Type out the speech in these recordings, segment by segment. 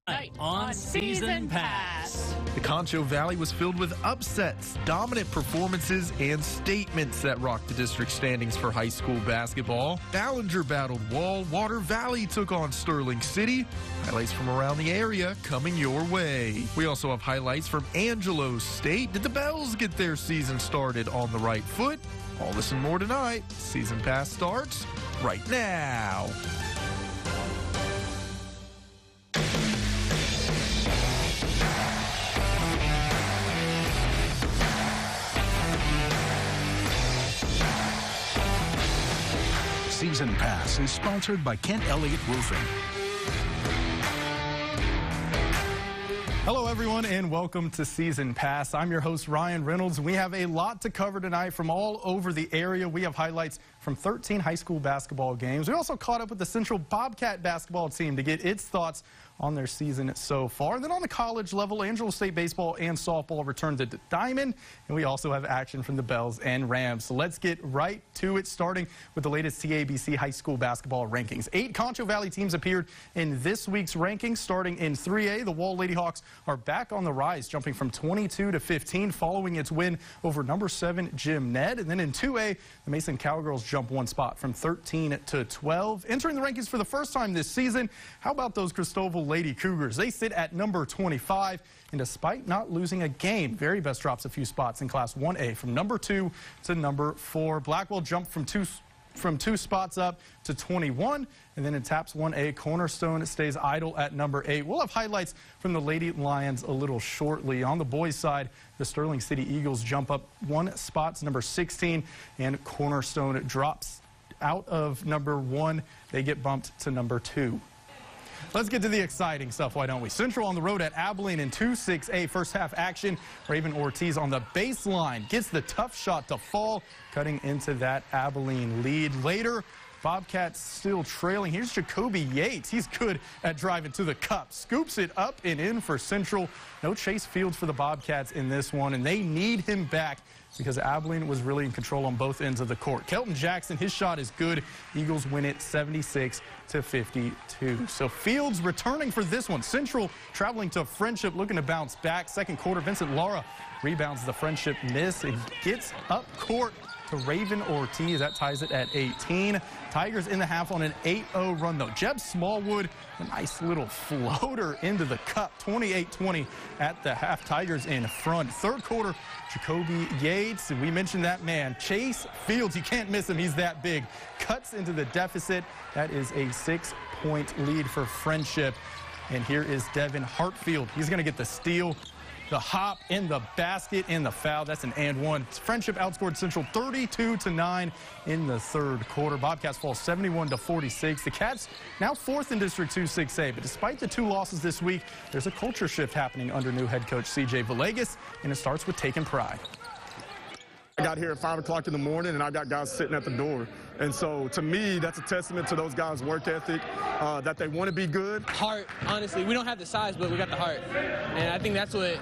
Night on Season Pass. The Concho Valley was filled with upsets, dominant performances, and statements that rocked the district standings for high school basketball. Ballinger battled Wall. Water Valley took on Sterling City. Highlights from around the area coming your way. We also have highlights from Angelo State. Did the Bells get their season started on the right foot? All this and more tonight. Season Pass starts right now. Season Pass is sponsored by Kent Elliott Roofing. Hello, everyone, and welcome to Season Pass. I'm your host, Ryan Reynolds. We have a lot to cover tonight from all over the area. We have highlights from 13 high school basketball games. We also caught up with the Central Bobcat basketball team to get its thoughts on their season so far. Then on the college level, Angelo State baseball and softball returned to the Diamond, and we also have action from the Bells and Rams. So let's get right to it, starting with the latest TABC high school basketball rankings. 8 Concho Valley teams appeared in this week's rankings. Starting in 3A, the Wall Lady Hawks are back on the rise, jumping from 22 to 15 following its win over number 7 Jim Ned. And then in 2A, the Mason Cowgirls jump one spot from 13 to 12. Entering the rankings for the first time this season, how about those Cristobal Lady Cougars? They sit at number 25, and despite not losing a game, Very Best drops a few spots in Class 1A from number 2 to number 4. Blackwell jumped from two spots up to 21, and then in TAPS 1A, Cornerstone stays idle at number 8. We'll have highlights from the Lady Lions a little shortly. On the boys' side, the Sterling City Eagles jump up 1 spot to number 16, and Cornerstone drops out of number 1. They get bumped to number 2. Let's get to the exciting stuff, why don't we? Central on the road at Abilene in 2-6A first half action. Raven Ortiz on the baseline gets the tough shot to fall, cutting into that Abilene lead. Later, Bobcats still trailing. Here's Jacoby Yates. He's good at driving to the cup. Scoops it up and in for Central. No Chase Fields for the Bobcats in this one, and they need him back because Abilene was really in control on both ends of the court. Kelton Jackson, his shot is good. Eagles win it 76 to 52. So Fields returning for this one. Central traveling to Friendship, looking to bounce back. Second quarter, Vincent Lara rebounds the Friendship miss and gets up court to Raven Ortiz. That ties it at 18. Tigers in the half on an 8-0 run, though. Jeb Smallwood, a nice little floater into the cup. 28-20 at the half. Tigers in front. Third quarter, Jacoby Yates, we mentioned that man. Chase Fields, you can't miss him. He's that big. Cuts into the deficit. That is a 6-point lead for Friendship. And here is Devin Hartfield. He's going to get the steal, the hop, in the basket, and the foul. That's an and one. Friendship outscored Central 32-9 in the third quarter. Bobcats fall 71-46. The Cats now 4th in District 2-6A, but despite the 2 losses this week, there's a culture shift happening under new head coach C.J. Villegas, and it starts with taking pride. I got here at 5 o'clock in the morning, and I got guys sitting at the door. And so, to me, that's a testament to those guys' work ethic, that they want to be good. Heart, honestly. We don't have the size, but we got the heart. And I think that's what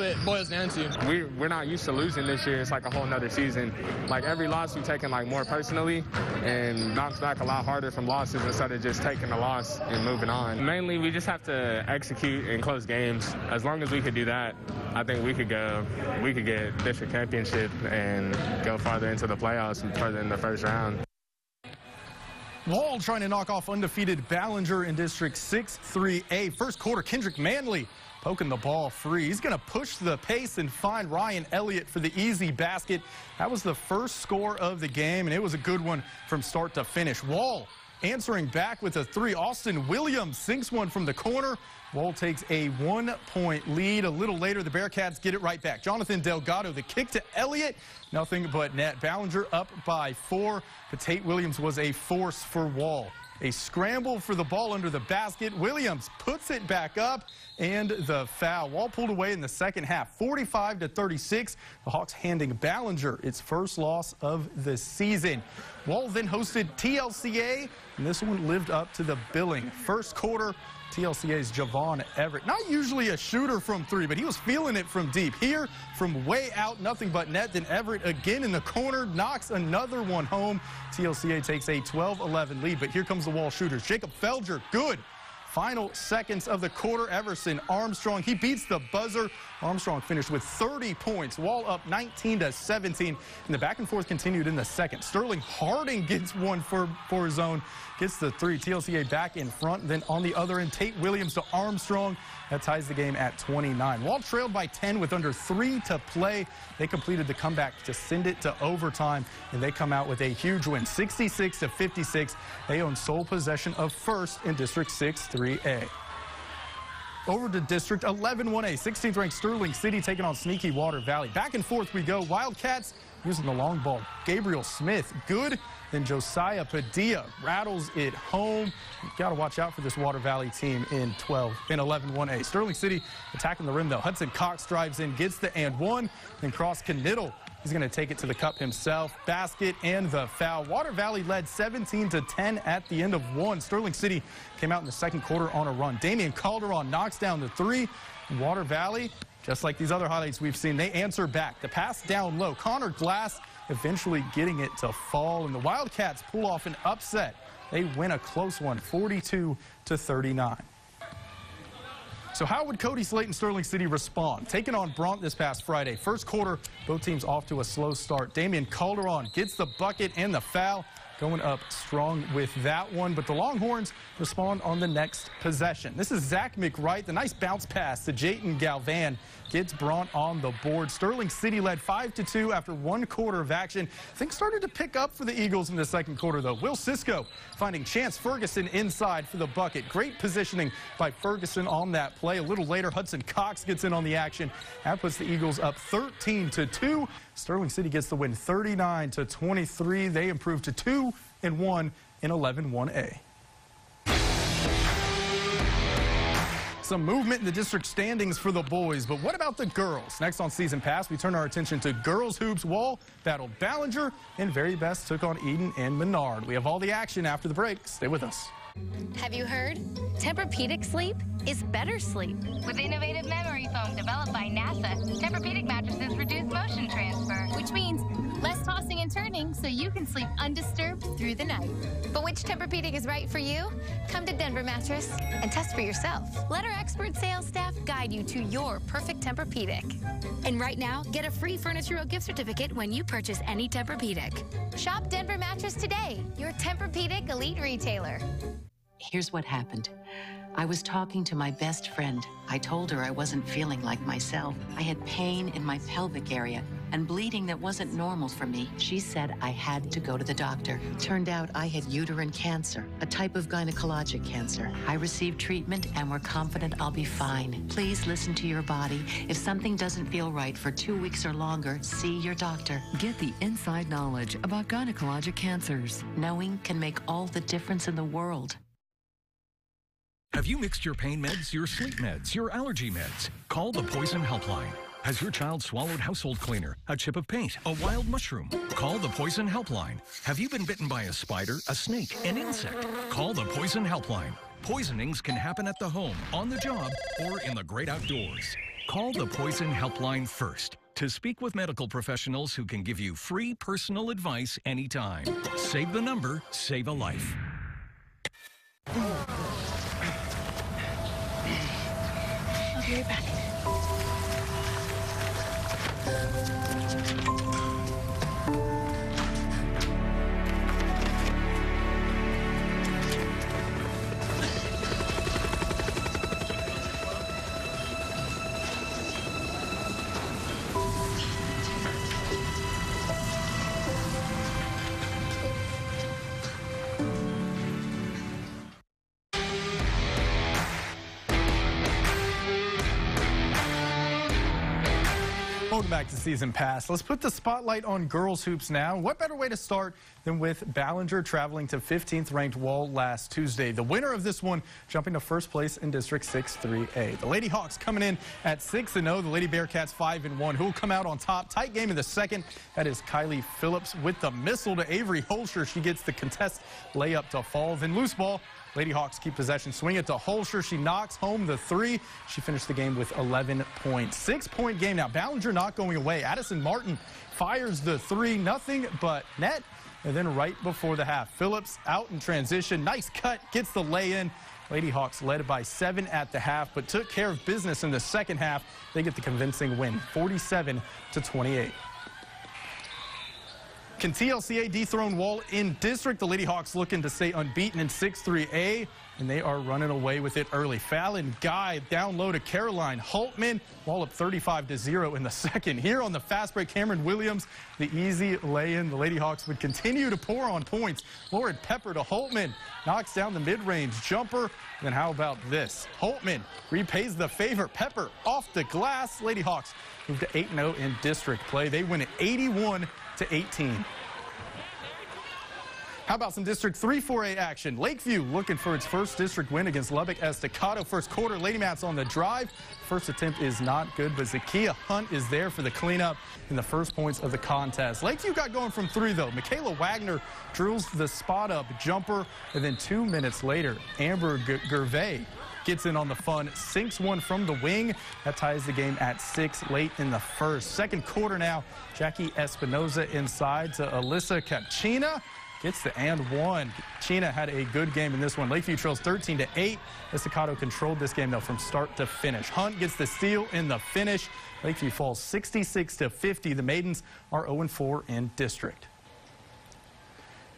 it boils down to. We're not used to losing this year. It's like a whole nother season. Like, every loss we've taken, like, more personally and bounced back a lot harder from losses instead of just taking a loss and moving on. Mainly, we just have to execute and close games. As long as we could do that, I think we could get district championship and go farther into the playoffs and further in the first round. Wall trying to knock off undefeated Ballinger in District 6-3A. First quarter, Kendrick Manley poking the ball free. He's going to push the pace and find Ryan Elliott for the easy basket. That was the first score of the game, and it was a good one from start to finish. Wall answering back with a 3. Austin Williams sinks one from the corner. Wall takes a 1-point lead. A little later, the Bearcats get it right back. Jonathan Delgado, the kick to Elliott, nothing but net. Ballinger up by 4, but Tate Williams was a force for Wall. A scramble for the ball under the basket. Williams puts it back up, and the foul. Wall pulled away in the second half, 45-36. The Hawks handing Ballinger its first loss of the season. Wall then hosted TLCA, and this one lived up to the billing. First quarter, TLCA's Javon Everett. Not usually a shooter from 3, but he was feeling it from deep. Here, from way out, nothing but net. Then Everett again in the corner, knocks another one home. TLCA takes a 12-11 lead, but here comes the Wall shooters. Jacob Felger, good. final seconds of the quarter. Everson Armstrong, he beats the buzzer. Armstrong finished with 30 points. Wall up 19-17. And the back and forth continued in the second. Sterling Harding gets one for his own. Gets the three. TLCA back in front. Then on the other end, Tate Williams to Armstrong. That ties the game at 29. Wall trailed by 10 with under 3 to play. They completed the comeback to send it to overtime, and they come out with a huge win, 66-56. They own sole possession of first in District 6-3A. Over to District 11-1A, 16th ranked Sterling City taking on sneaky Water Valley. Back and forth we go. Wildcats using the long ball. Gabriel Smith, good. Then Josiah Padilla rattles it home. You've got to watch out for this Water Valley team in 11-1A. Sterling City attacking the rim, though. Hudson Cox drives in, gets the and one. Then Cross Knittle. He's going to take it to the cup himself. Basket and the foul. Water Valley led 17-10 at the end of one. Sterling City came out in the second quarter on a run. Damian Calderon knocks down the three. Water Valley, just like these other highlights we've seen, they answer back. The pass down low. Connor Glass eventually getting it to fall, and the Wildcats pull off an upset. They win a close one, 42-39. So how would Cody Slate and Sterling City respond? Taking on Bront this past Friday. First quarter, both teams off to a slow start. Damian Calderon gets the bucket and the foul. Going up strong with that one, but the Longhorns respond on the next possession. This is Zach McWright. The nice bounce pass to Jayton Galvan gets Bront on the board. Sterling City led 5-2 after one quarter of action. Things started to pick up for the Eagles in the second quarter, though. Will Cisco finding Chance Ferguson inside for the bucket. Great positioning by Ferguson on that play. A little later, Hudson Cox gets in on the action. That puts the Eagles up 13-2. Sterling City gets the win 39-23. They improve to 2-1 in 11-1A. Some movement in the district standings for the boys, but what about the girls? Next on Season Pass, we turn our attention to girls hoops. Wall battled Ballinger, and Very Best took on Eden and Menard. We have all the action after the break. Stay with us. Have you heard? Tempur-Pedic sleep is better sleep. With innovative memory foam developed by NASA, Tempur-Pedic mattresses reduce motion transfer, which means less tossing and turning so you can sleep undisturbed through the night. But which Tempur-Pedic is right for you? Come to Denver Mattress and test for yourself. Let our expert sales staff guide you to your perfect Tempur-Pedic. And right now, get a free Furniture Row gift certificate when you purchase any Tempur-Pedic. Shop Denver Mattress today, your Tempur-Pedic elite retailer. Here's what happened. I was talking to my best friend. I told her I wasn't feeling like myself. I had pain in my pelvic area and bleeding that wasn't normal for me. She said I had to go to the doctor. Turned out I had uterine cancer, a type of gynecologic cancer. I received treatment and we're confident I'll be fine. Please listen to your body. If something doesn't feel right for 2 weeks or longer, see your doctor. Get the inside knowledge about gynecologic cancers. Knowing can make all the difference in the world. Have you mixed your pain meds, your sleep meds, your allergy meds? Call the Poison Helpline. Has your child swallowed household cleaner, a chip of paint, a wild mushroom? Call the Poison Helpline. Have you been bitten by a spider, a snake, an insect? Call the Poison Helpline. Poisonings can happen at the home, on the job, or in the great outdoors. Call the Poison Helpline first to speak with medical professionals who can give you free personal advice anytime. Save the number, save a life. I'll be right back. Welcome back to Season Pass. Let's put the spotlight on girls hoops now. What better way to start than with Ballinger traveling to 15th ranked Wall last Tuesday. The winner of this one jumping to first place in District 6-3A. The Lady Hawks coming in at 6-0. The Lady Bearcats 5-1. Who will come out on top? Tight game in the second. That is Kylie Phillips with the missile to Avery Holscher. She gets the contest layup to fall. Then loose ball. Lady Hawks keep possession, swing it to Holscher. She knocks home the three. She finished the game with 11 points. 6-point game now. Ballinger not going away. Addison Martin fires the three. Nothing but net. And then right before the half, Phillips out in transition. Nice cut. Gets the lay-in. Lady Hawks led by 7 at the half, but took care of business in the second half. They get the convincing win, 47-28. Can TLCA dethrone Wall in district? The Lady Hawks looking to stay unbeaten in 6-3A, and they are running away with it early. Fallon Guy down low to Caroline Holtman. Wall up 35-0 in the second. Here on the fast break, Cameron Williams, the easy lay-in. The Lady Hawks would continue to pour on points. Lauren Pepper to Holtman, knocks down the mid-range jumper. And then how about this? Holtman repays the favor. Pepper off the glass. Lady Hawks move to 8-0 in district play. They win at 81-18. How about some District 3-4A action? Lakeview looking for its first district win against Lubbock Estacado. First quarter, Lady Mats on the drive. First attempt is not good, but Zakia Hunt is there for the cleanup in the first points of the contest. Lakeview got going from 3, though. Michaela Wagner drills the spot-up jumper, and then 2 minutes later, Amber Gervais gets in on the fun, sinks one from the wing. That ties the game at 6 late in the first. Second quarter now, Jackie Espinoza inside to Alyssa Kachina. Gets the and one. China had a good game in this one. Lakeview trails 13-8. Estacado controlled this game, though, from start to finish. Hunt gets the steal in the finish. Lakeview falls 66-50. The Maidens are 0-4 in district.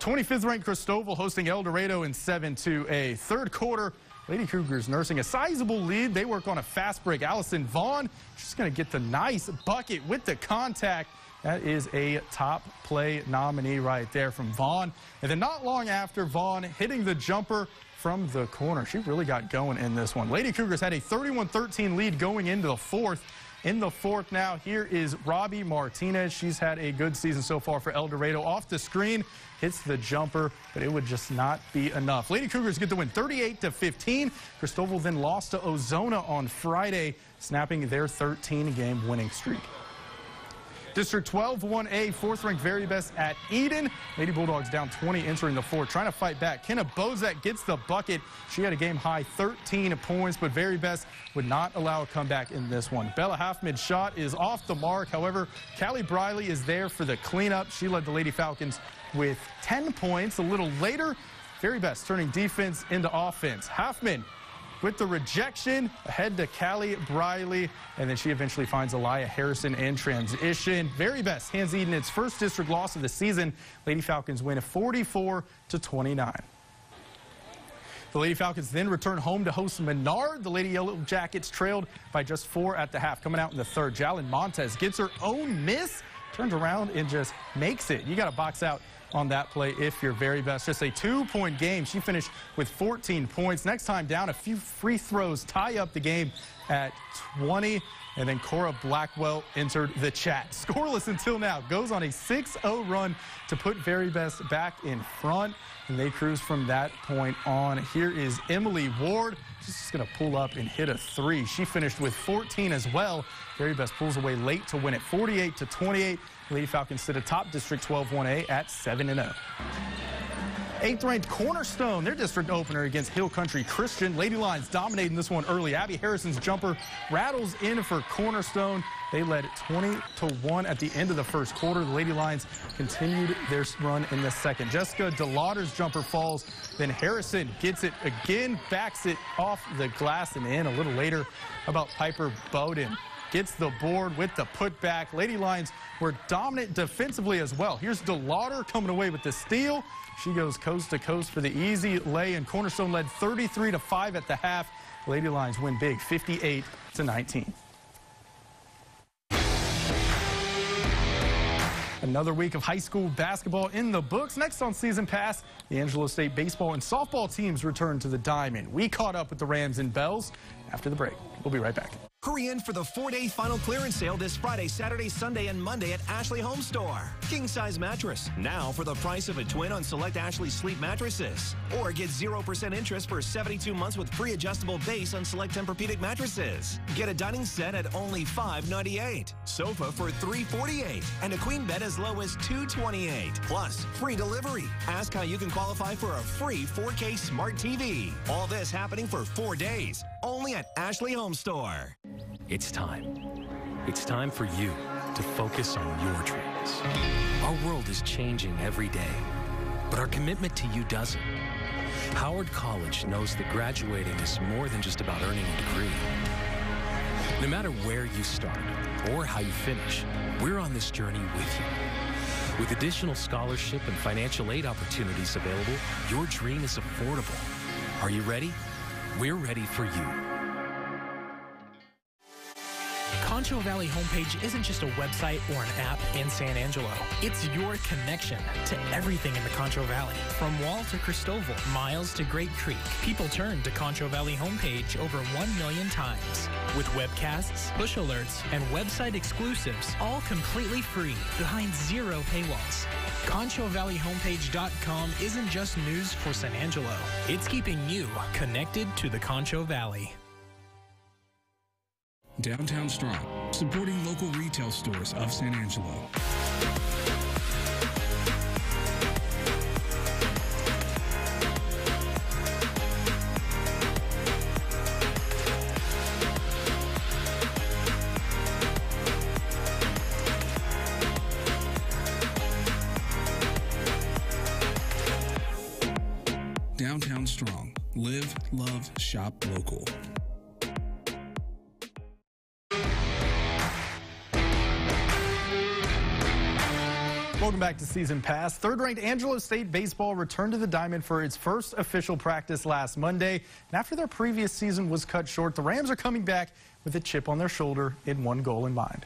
25th ranked Cristobal hosting El Dorado in 7-2A. Third quarter, Lady Cougars nursing a sizable lead. They work on a fast break. Allison Vaughn, she's going to get the nice bucket with the contact. That is a top play nominee right there from Vaughn. And then not long after, Vaughn hitting the jumper from the corner. She really got going in this one. Lady Cougars had a 31-13 lead going into the fourth. In the fourth now, here is Robbie Martinez. She's had a good season so far for El Dorado. Off the screen, hits the jumper, but it would just not be enough. Lady Cougars get the win 38-15. Cristobal then lost to Ozona on Friday, snapping their 13-game winning streak. District 12-1A, 4th-ranked Very Best at Eden. Lady Bulldogs down 20 entering the fourth, trying to fight back. Kenna Bozak gets the bucket. She had a game-high 13 points, but Very Best would not allow a comeback in this one. Bella Halfman's shot is off the mark. However, Callie Briley is there for the cleanup. She led the Lady Falcons with 10 points. A little later, Very Best turning defense into offense. Halfman with the rejection, ahead to Callie Briley, and then she eventually finds Aliyah Harrison in transition. Very Best hands Eden its first district loss of the season. Lady Falcons win 44-29. The Lady Falcons then return home to host Menard. The Lady Yellow Jackets trailed by just 4 at the half. Coming out in the third, Jalen Montez gets her own miss, turns around and just makes it. You got to box out on that play if you're Very Best. Just a 2-point game. She finished with 14 points. Next time down, a few free throws tie up the game at 20. And then Cora Blackwell entered the chat. Scoreless until now. Goes on a 6-0 run to put Very Best back in front. And they cruise from that point on. Here is Emily Ward. She's just going to pull up and hit a 3. She finished with 14 as well. Very Best pulls away late to win it 48-28. Lady Falcons sit atop District 12-1A at 7-0. 8th-ranked Cornerstone, their district opener against Hill Country Christian. Lady Lions dominating this one early. Abby Harrison's jumper rattles in for Cornerstone. They led 20-1 at the end of the first quarter. The Lady Lions continued their run in the second. Jessica DeLauder's jumper falls. Then Harrison gets it again, backs it off the glass and in. A little later, how about Piper Bowden? Gets the board with the putback. Lady Lions were dominant defensively as well. Here's DeLauder coming away with the steal. She goes coast to coast for the easy lay, and Cornerstone led 33-5 at the half. Lady Lions win big, 58-19. Another week of high school basketball in the books. Next on Season Pass, the Angelo State baseball and softball teams return to the Diamond. We caught up with the Rams and Bells after the break. We'll be right back. Hurry in for the 4-day final clearance sale this Friday, Saturday, Sunday, and Monday at Ashley Home Store. King-size mattress, now for the price of a twin on select Ashley Sleep mattresses. Or get 0% interest for 72 months with free adjustable base on select Tempur-Pedic mattresses. Get a dining set at only $598. Sofa for $348. And a queen bed as low as $228. Plus, free delivery. Ask how you can qualify for a free 4K smart TV. All this happening for 4 days. Only at Ashley Home Store. It's time. It's time for you to focus on your dreams. Our world is changing every day. but our commitment to you doesn't. Howard College knows that graduating is more than just about earning a degree. No matter where you start or how you finish, we're on this journey with you. With additional scholarship and financial aid opportunities available, your dream is affordable. Are you ready? We're ready for you. Concho Valley Homepage isn't just a website or an app in San Angelo. It's your connection to everything in the Concho Valley. From Wall to Cristoval, Miles to Great Creek, people turn to Concho Valley Homepage over 1 million times. With webcasts, push alerts, and website exclusives, all completely free, behind zero paywalls. ConchoValleyHomepage.com isn't just news for San Angelo. It's keeping you connected to the Concho Valley. Downtown Strong, supporting local retail stores of San Angelo. Downtown Strong, live, love, shop local. Welcome back to Season Pass. Third-ranked Angelo State baseball returned to the Diamond for its first official practice last Monday. And after their previous season was cut short, the Rams are coming back with a chip on their shoulder and one goal in mind.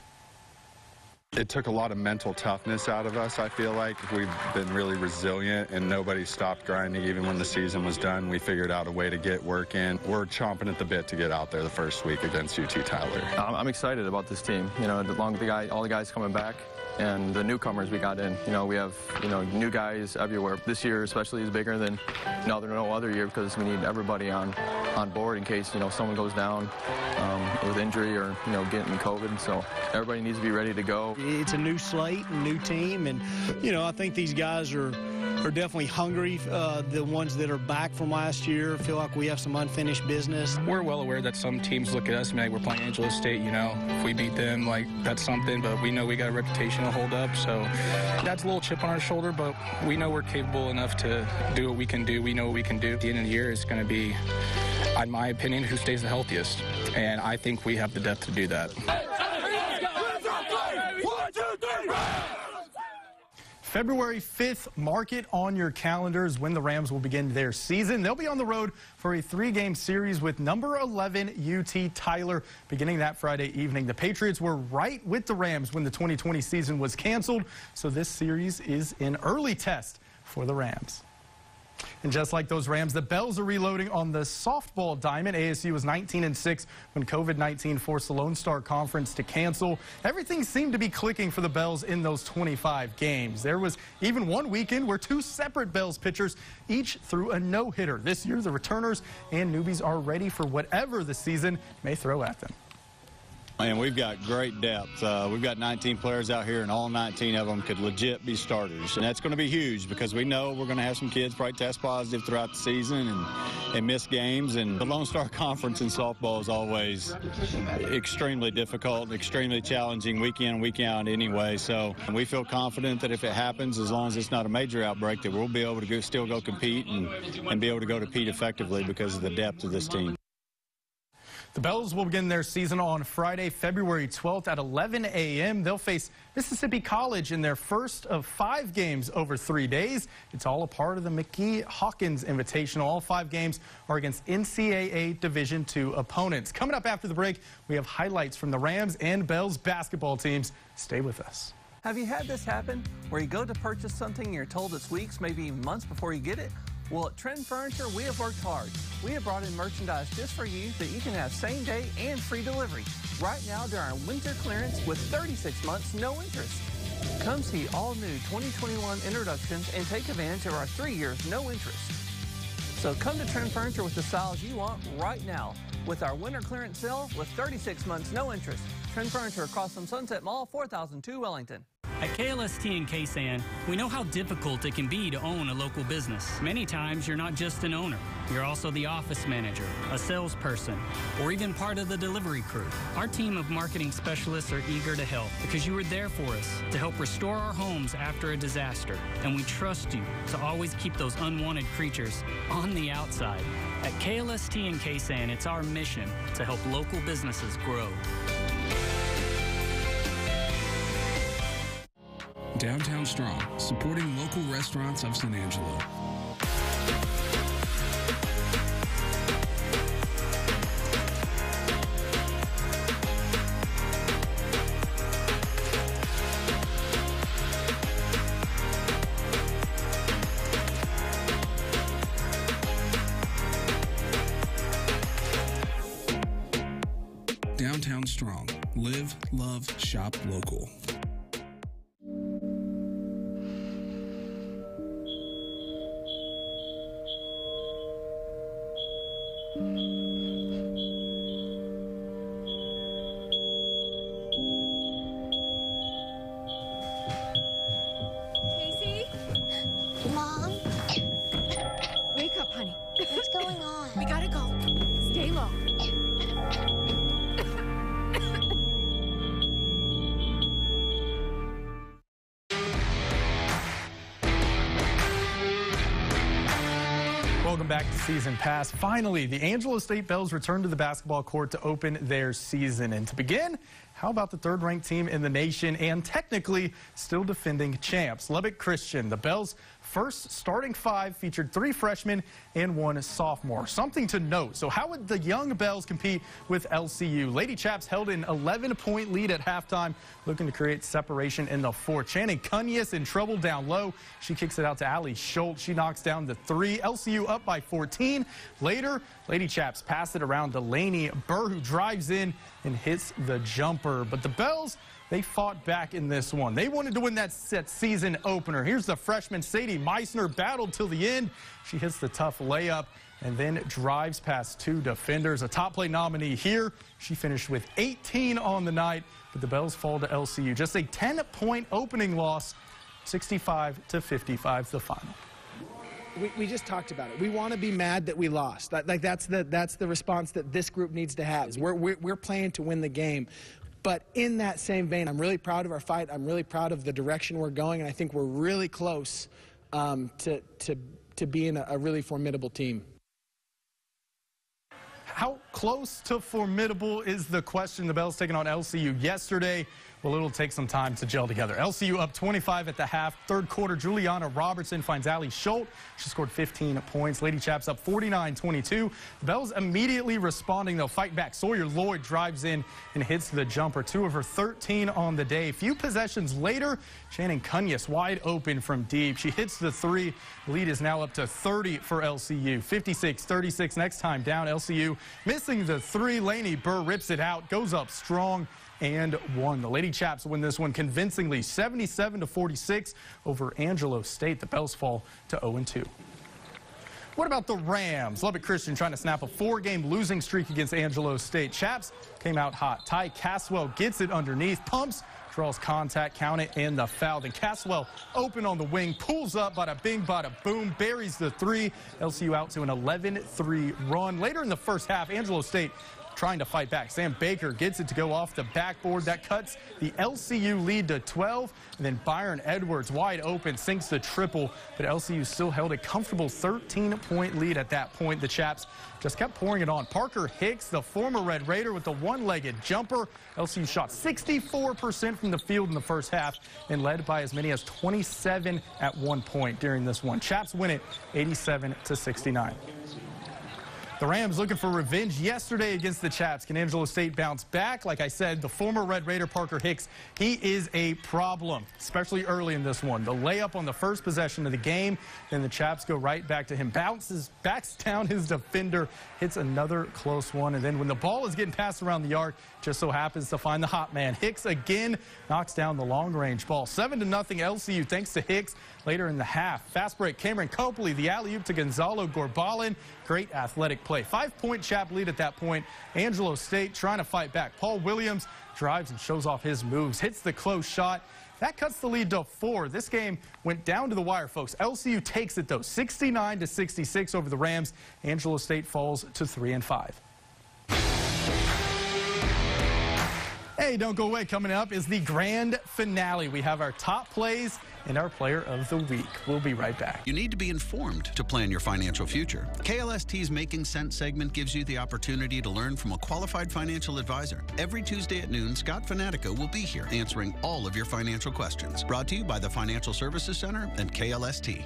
It took a lot of mental toughness out of us, I feel like. We've been really resilient, and nobody stopped grinding. Even when the season was done, we figured out a way to get work in. We're chomping at the bit to get out there the first week against UT Tyler. I'm excited about this team. You know, along with all the guys coming back and the newcomers we got in. You know, we have, new guys everywhere. This year especially is bigger than no other year because we need everybody on board in case, someone goes down with injury or, getting COVID. So everybody needs to be ready to go. It's a new slate, a new team, and, I think these guys are definitely hungry. The ones that are back from last year feel like we have some unfinished business. We're well aware that some teams look at us and be like, we're playing Angelo State, if we beat them, that's something, but we know we got a reputation to hold up, so that's a little chip on our shoulder, but we know we're capable enough to do what we can do. We know what we can do. At the end of the year, it's going to be, in my opinion, who stays the healthiest, and I think we have the depth to do that. February 5th, mark it on your calendars when the Rams will begin their season. They'll be on the road for a 3-game series with number 11 UT Tyler beginning that Friday evening. The Patriots were right with the Rams when the 2020 season was canceled, so this series is an early test for the Rams. And just like those Rams, the Bells are reloading on the softball diamond. ASU was 19-6 when COVID-19 forced the Lone Star Conference to cancel. Everything seemed to be clicking for the Bells in those 25 games. There was even one weekend where 2 separate Bells pitchers each threw a no-hitter. This year, the returners and newbies are ready for whatever the season may throw at them. And we've got great depth. We've got 19 players out here, and all 19 of them could legit be starters. And that's going to be huge because we know we're going to have some kids probably test positive throughout the season and miss games. And the Lone Star Conference in softball is always extremely difficult, extremely challenging week in, week out anyway. So we feel confident that if it happens, as long as it's not a major outbreak, that we'll be able to still go compete and be able to go compete effectively because of the depth of this team. The Bells will begin their season on Friday, February 12th at 11 a.m. They'll face Mississippi College in their first of 5 games over 3 days. It's all a part of the McKee-Hawkins Invitational. All 5 games are against NCAA Division II opponents. Coming up after the break, we have highlights from the Rams and Bells basketball teams. Stay with us. Have you had this happen where you go to purchase something and you're told it's weeks, maybe even months before you get it? Well, at Trend Furniture, we have worked hard. We have brought in merchandise just for you that you can have same day and free delivery. Right now, during our winter clearance with 36 months, no interest. Come see all new 2021 introductions and take advantage of our 3 years, no interest. So come to Trend Furniture with the styles you want right now with our winter clearance sale with 36 months, no interest. Trend Furniture across from Sunset Mall, 4002 Wellington. At KLST and KSAN, we know how difficult it can be to own a local business. Many times, you're not just an owner. You're also the office manager, a salesperson, or even part of the delivery crew. Our team of marketing specialists are eager to help because you were there for us to help restore our homes after a disaster. And we trust you to always keep those unwanted creatures on the outside. At KLST and KSAN, it's our mission to help local businesses grow. Downtown Strong, supporting local restaurants of San Angelo. Downtown Strong. Live, love, shop local. Casey? Mom? Wake up, honey. What's going on? We gotta go. Stay low. Welcome back to Season Pass. Finally, the Angelo State Bells return to the basketball court to open their season. And to begin, how about the third-ranked team in the nation and technically still defending champs, Lubbock Christian? The Bells' first starting five featured 3 freshmen and 1 sophomore. Something to note. So how would the young Bells compete with LCU? Lady Chaps held an 11-point lead at halftime, looking to create separation in the fourth. Channing Cunnius in trouble down low. She kicks it out to Allie Schultz. She knocks down the 3. LCU up by 14. Later, Lady Chaps pass it around to Lainey Burr, who drives in and hits the jumper. But the Bells, they fought back in this one. They wanted to win that season opener. Here's the freshman Sadie Meissner, battled till the end. She hits the tough layup and then drives past 2 defenders. A top play nominee here. She finished with 18 on the night, but the Bells fall to LCU. Just a 10-point opening loss, 65-55 the final. We just talked about it. We want to be mad that we lost. That's the response that this group needs to have. We're playing to win the game. But in that same vein, I'm really proud of our fight. I'm really proud of the direction we're going, and I think we're really close to being a really formidable team. How close to formidable is the question? The Bells taking on LCU yesterday. Well, it'll take some time to gel together. LCU up 25 at the half. Third quarter, Juliana Robertson finds Allie Schultz. She scored 15 points. Lady Chaps up 49-22. The Bells immediately responding. They'll fight back. Sawyer Lloyd drives in and hits the jumper. 2 of her 13 on the day. Few possessions later, Channing Cunnius wide open from deep. She hits the 3. The lead is now up to 30 for LCU. 56-36 next time down. LCU missing the 3. Lainey Burr rips it out, goes up strong, and won. The Lady Chaps win this one convincingly, 77-46 over Angelo State. The Bells fall to 0-2. What about the Rams? Lubbock Christian trying to snap a 4-game losing streak against Angelo State. Chaps came out hot. Ty Caswell gets it underneath, pumps, draws contact, count it, and the foul. Then Caswell open on the wing, pulls up, bada bing, bada boom, buries the 3. LCU out to an 11-3 run. Later in the first half, Angelo State trying to fight back. Sam Baker gets it to go off the backboard. That cuts the LCU lead to 12. And then Byron Edwards wide open sinks the triple. But LCU still held a comfortable 13-point lead at that point. The Chaps just kept pouring it on. Parker Hicks, the former Red Raider, with the one-legged jumper. LCU shot 64% from the field in the first half and led by as many as 27 at one point during this one. Chaps win it 87-69. The Rams looking for revenge yesterday against the Chaps. Can Angelo State bounce back? Like I said, the former Red Raider Parker Hicks, he is a problem, especially early in this one. The layup on the first possession of the game, then the Chaps go right back to him. Backs down his defender, hits another close one. And then when the ball is getting passed around the yard, just so happens to find the hot man. Hicks again knocks down the long-range ball. 7-0 LCU thanks to Hicks later in the half. Fast break, Cameron Copley, the alley-oop to Gonzalo Gorbalin. Great athletic play. 5-point Chap lead at that point. Angelo State trying to fight back. Paul Williams drives and shows off his moves. Hits the close shot. That cuts the lead to 4. This game went down to the wire, folks. LCU takes it, though, 69-66 over the Rams. Angelo State falls to 3-5. Hey, don't go away. Coming up is the grand finale. We have our top plays and our player of the week. We'll be right back. You need to be informed to plan your financial future. KLST's Making Sense segment gives you the opportunity to learn from a qualified financial advisor. Every Tuesday at noon, Scott Fanatico will be here answering all of your financial questions. Brought to you by the Financial Services Center and KLST.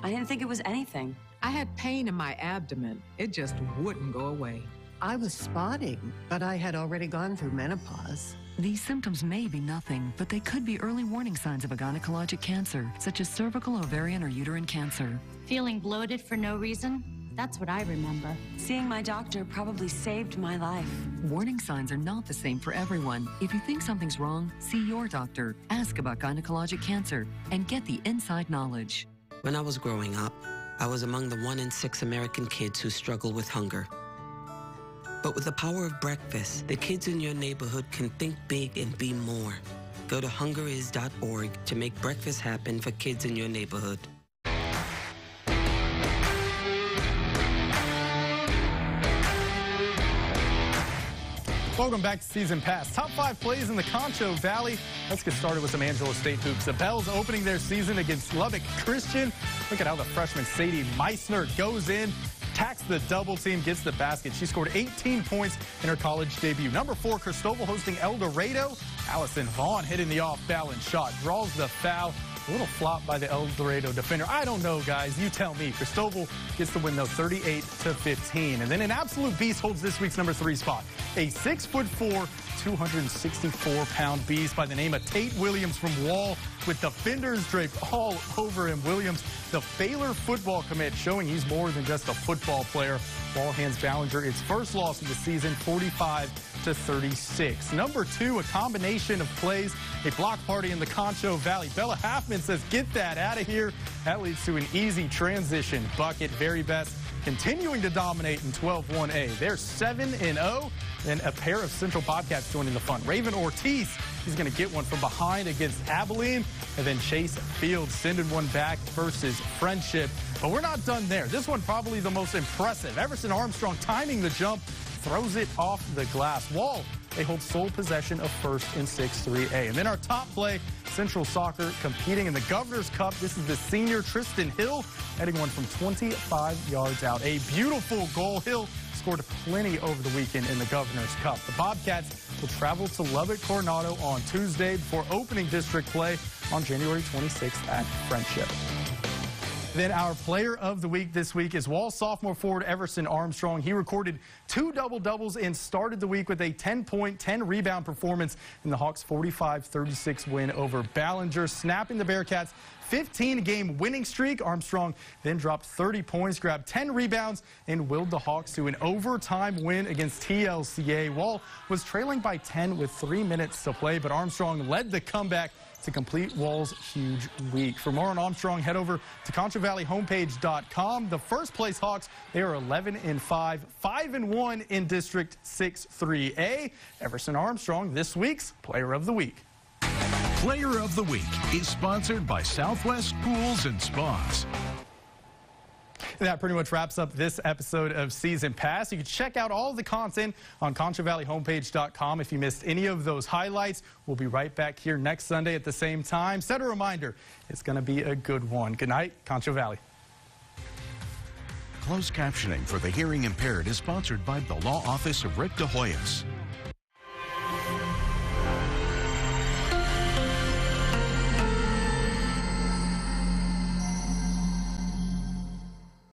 I didn't think it was anything. I had pain in my abdomen. It just wouldn't go away. I was spotting, but I had already gone through menopause. These symptoms may be nothing, but they could be early warning signs of a gynecologic cancer, such as cervical, ovarian, or uterine cancer. Feeling bloated for no reason? That's what I remember. Seeing my doctor probably saved my life. Warning signs are not the same for everyone. If you think something's wrong, see your doctor, ask about gynecologic cancer, and get the inside knowledge. When I was growing up, I was among the 1 in 6 American kids who struggle with hunger. But with the power of breakfast, the kids in your neighborhood can think big and be more. Go to hungeris.org to make breakfast happen for kids in your neighborhood. Welcome back to Season Pass. Top 5 plays in the Concho Valley. Let's get started with some Angelo State hoops. The Bells opening their season against Lubbock Christian. Look at how the freshman Sadie Meissner goes in, attacks the double team, gets the basket. She scored 18 points in her college debut. Number 4, Cristobal hosting El Dorado. Allison Vaughn hitting the off-balance shot, draws the foul. A little flop by the El Dorado defender. I don't know, guys. You tell me. Cristobal gets the win, though, 38-15. And then an absolute beast holds this week's number 3 spot. A 6'4", 264-pound beast by the name of Tate Williams from Wall, with defenders draped all over him. Williams, the Baylor football commit, showing he's more than just a football player. Wall hands Ballinger its first loss of the season, 45-36. Number 2, a combination of plays, a block party in the Concho Valley. Bella Halfman says, get that out of here. That leads to an easy transition bucket. Very best continuing to dominate in 12-1A. They're 7-0, and a pair of Central Bobcats joining the fun. Raven Ortiz, he's going to get one from behind against Abilene, and then Chase Fields sending one back versus Friendship. But we're not done there. This one probably the most impressive. Everson Armstrong timing the jump, throws it off the glass. Wall, they hold sole possession of first in 6-3A. And then our top play, Central Soccer competing in the Governor's Cup. This is the senior Tristan Hill, heading one from 25 yards out. A beautiful goal. Hill scored plenty over the weekend in the Governor's Cup. The Bobcats will travel to Lubbock Coronado on Tuesday before opening district play on January 26th at Friendship. Then our player of the week this week is Wall sophomore forward Everson Armstrong. He recorded 2 double-doubles and started the week with a 10-point, 10-rebound performance in the Hawks' 45-36 win over Ballinger, snapping the Bearcats' 15-game winning streak. Armstrong then dropped 30 points, grabbed 10 rebounds, and willed the Hawks to an overtime win against TLCA. Wall was trailing by 10 with 3 minutes to play, but Armstrong led the comeback to complete Wall's huge week. For more on Armstrong, head over to ConchoValleyHomepage.com. The first place Hawks, they are 11-5, 5-1 in District 6-3A. Everson Armstrong, this week's Player of the Week. Player of the Week is sponsored by Southwest Pools and Spas. And that pretty much wraps up this episode of Season Pass. You can check out all the content on ConchoValleyHomepage.com if you missed any of those highlights. We'll be right back here next Sunday at the same time. Set a reminder, it's going to be a good one. Good night, Concho Valley. Closed captioning for the hearing impaired is sponsored by the Law Office of Rick DeHoyos.